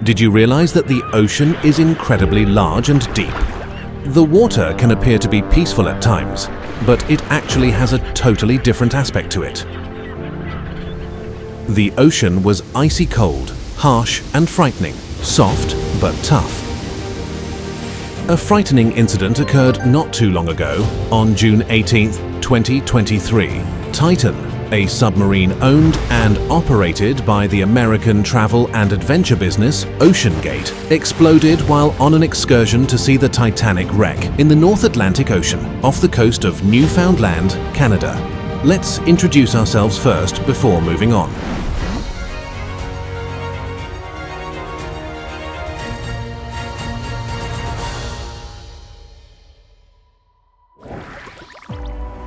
Did you realize that the ocean is incredibly large and deep? The water can appear to be peaceful at times, but it actually has a totally different aspect to it. The ocean was icy cold, harsh and frightening, soft but tough. A frightening incident occurred not too long ago, on June 18, 2023. Titan, a submarine owned and operated by the American travel and adventure business OceanGate, exploded while on an excursion to see the Titanic wreck in the North Atlantic Ocean off the coast of Newfoundland, Canada. Let's introduce ourselves first before moving on.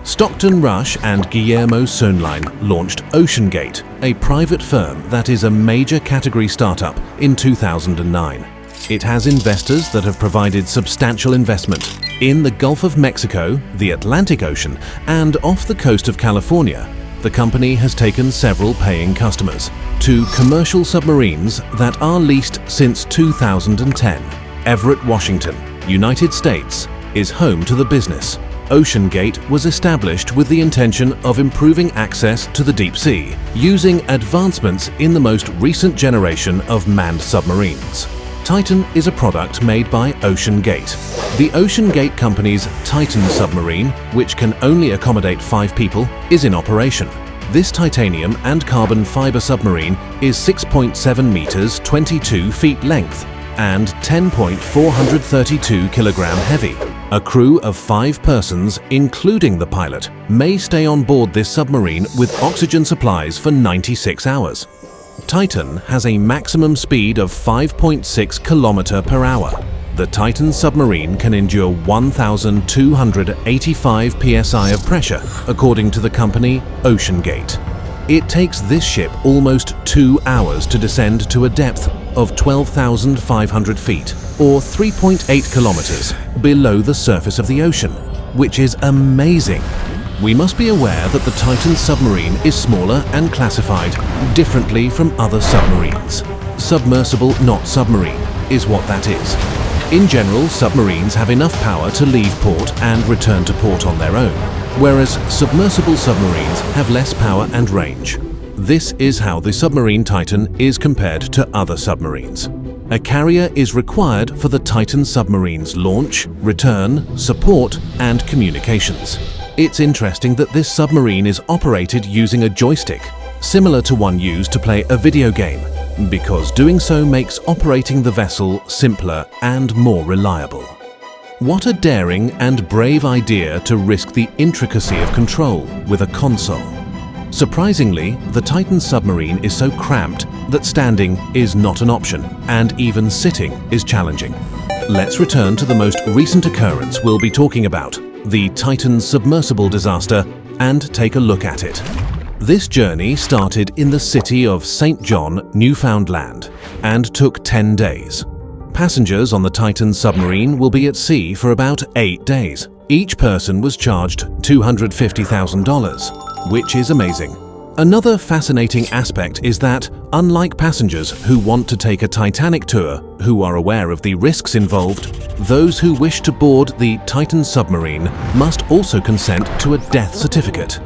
Stockton Rush and Guillermo Söhnlein launched OceanGate, a private firm that is a major category startup, in 2009. It has investors that have provided substantial investment in the Gulf of Mexico, the Atlantic Ocean, and off the coast of California. The company has taken several paying customers to commercial submarines that are leased since 2010. Everett, Washington, United States, is home to the business. OceanGate was established with the intention of improving access to the deep sea, using advancements in the most recent generation of manned submarines. Titan is a product made by OceanGate. The OceanGate company's Titan submarine, which can only accommodate 5 people, is in operation. This titanium and carbon fiber submarine is 6.7 meters, 22 feet length, and 10.432 kilogram heavy. A crew of 5 persons, including the pilot, may stay on board this submarine with oxygen supplies for 96 hours. Titan has a maximum speed of 5.6 km per hour. The Titan submarine can endure 1,285 psi of pressure, according to the company OceanGate. It takes this ship almost 2 hours to descend to a depth of 12,500 feet, or 3.8 kilometers, below the surface of the ocean, which is amazing. We must be aware that the Titan submarine is smaller and classified differently from other submarines. Submersible, not submarine, is what that is. In general, submarines have enough power to leave port and return to port on their own, whereas submersible submarines have less power and range. This is how the submarine Titan is compared to other submarines. A carrier is required for the Titan submarine's launch, return, support, and communications. It's interesting that this submarine is operated using a joystick, similar to one used to play a video game, because doing so makes operating the vessel simpler and more reliable. What a daring and brave idea to risk the intricacy of control with a console. Surprisingly, the Titan submarine is so cramped that standing is not an option, and even sitting is challenging. Let's return to the most recent occurrence we'll be talking about, the Titan submersible disaster, and take a look at it. This journey started in the city of St. John, Newfoundland, and took 10 days. Passengers on the Titan submarine will be at sea for about 8 days. Each person was charged $250,000, which is amazing. Another fascinating aspect is that, unlike passengers who want to take a Titanic tour, who are aware of the risks involved, those who wish to board the Titan submarine must also consent to a death certificate,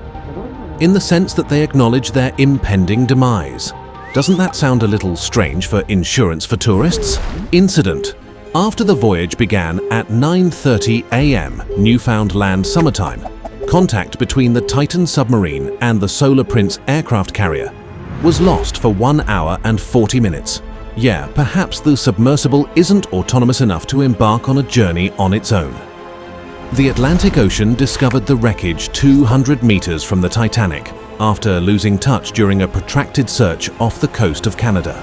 in the sense that they acknowledge their impending demise. Doesn't that sound a little strange for insurance for tourists? Incident. After the voyage began at 9:30 a.m. Newfoundland summertime, contact between the Titan submarine and the Solar Prince aircraft carrier was lost for 1 hour and 40 minutes. Yeah, perhaps the submersible isn't autonomous enough to embark on a journey on its own. The Atlantic Ocean discovered the wreckage 200 meters from the Titanic after losing touch during a protracted search off the coast of Canada.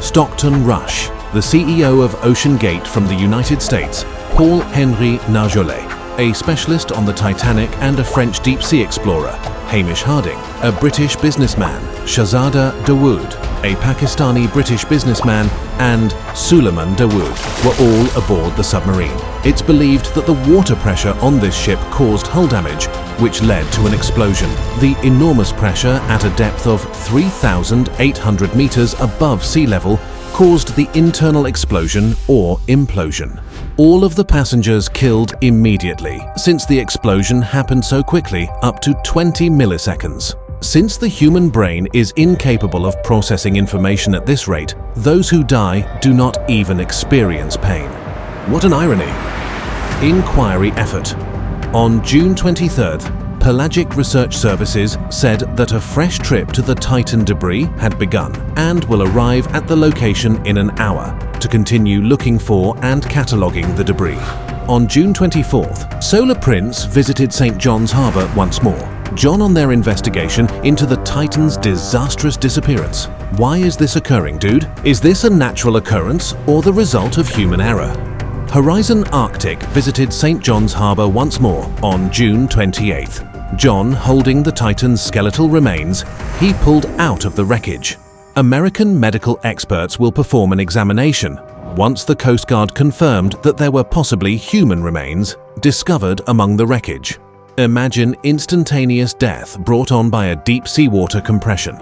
Stockton Rush, the CEO of OceanGate from the United States, Paul-Henri Narjolet, a specialist on the Titanic, and a French deep-sea explorer, Hamish Harding, a British businessman, Shahzada Dawood, a Pakistani-British businessman, and Suleiman Dawood were all aboard the submarine. It's believed that the water pressure on this ship caused hull damage, which led to an explosion. The enormous pressure at a depth of 3,800 meters above sea level caused the internal explosion or implosion. All of the passengers killed immediately, since the explosion happened so quickly, up to 20 milliseconds. Since the human brain is incapable of processing information at this rate, those who die do not even experience pain. What an irony! Inquiry effort. On June 23rd, Pelagic Research Services said that a fresh trip to the Titan debris had begun and will arrive at the location in an hour to continue looking for and cataloguing the debris. On June 24th, Solar Prince visited St. John's Harbour once more, John on their investigation into the Titan's disastrous disappearance. Why is this occurring, dude? Is this a natural occurrence or the result of human error? Horizon Arctic visited St. John's Harbour once more on June 28th. John holding the Titan's skeletal remains, he pulled out of the wreckage. American medical experts will perform an examination once the Coast Guard confirmed that there were possibly human remains discovered among the wreckage. Imagine instantaneous death brought on by a deep seawater compression.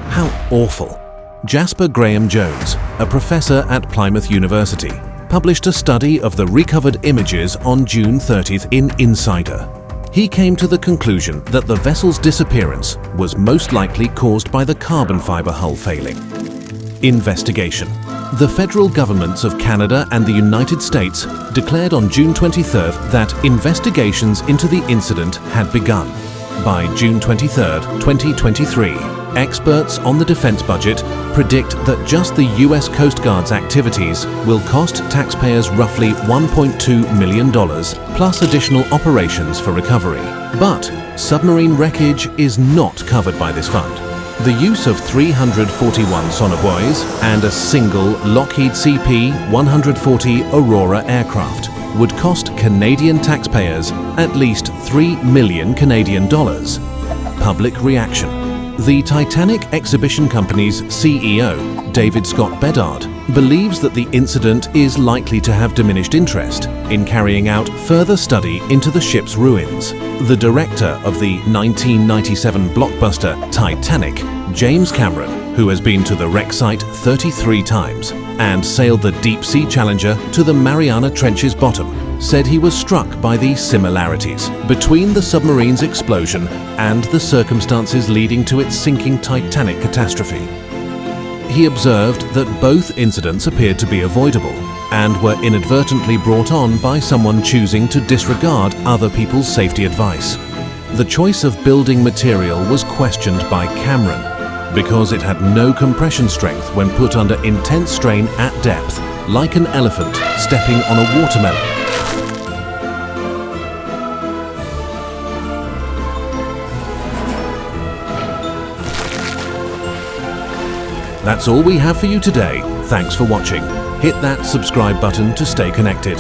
How awful! Jasper Graham Jones, a professor at Plymouth University, published a study of the recovered images on June 30th in Insider. He came to the conclusion that the vessel's disappearance was most likely caused by the carbon fiber hull failing. Investigation. The federal governments of Canada and the United States declared on June 23rd that investigations into the incident had begun. By June 23rd, 2023, experts on the defense budget predict that just the US Coast Guard's activities will cost taxpayers roughly $1.2 million, plus additional operations for recovery. But submarine wreckage is not covered by this fund. The use of 341 sonobuoys and a single Lockheed CP-140 Aurora aircraft would cost Canadian taxpayers at least $3 million Canadian dollars. Public reaction. The Titanic Exhibition Company's CEO, David Scott Bedard, believes that the incident is likely to have diminished interest in carrying out further study into the ship's ruins. The director of the 1997 blockbuster Titanic, James Cameron, who has been to the wreck site 33 times and sailed the deep-sea Challenger to the Mariana Trench's bottom, said he was struck by the similarities between the submarine's explosion and the circumstances leading to its sinking Titanic catastrophe. He observed that both incidents appeared to be avoidable and were inadvertently brought on by someone choosing to disregard other people's safety advice. The choice of building material was questioned by Cameron because it had no compression strength when put under intense strain at depth, like an elephant stepping on a watermelon. That's all we have for you today. Thanks for watching. Hit that subscribe button to stay connected.